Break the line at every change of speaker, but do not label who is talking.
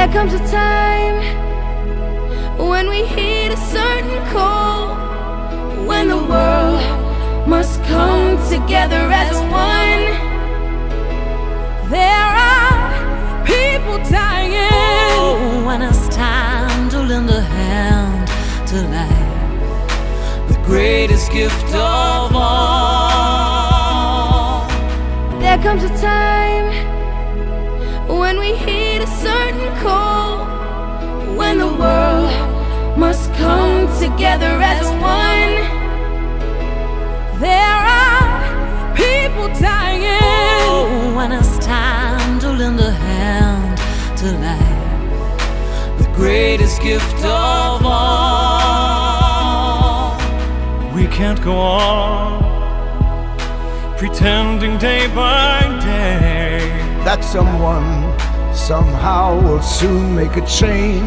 There comes a time when we heed a certain call, when the world must come together as one. There are people dying.
When it's time to lend a hand to life, the greatest gift of all.
There comes a time when we heed a certain call, when the world must come together as one. There are people dying.
When it's time to lend a hand to life, the greatest gift of all.
We can't go on pretending day by day
that someone somehow will soon make a change.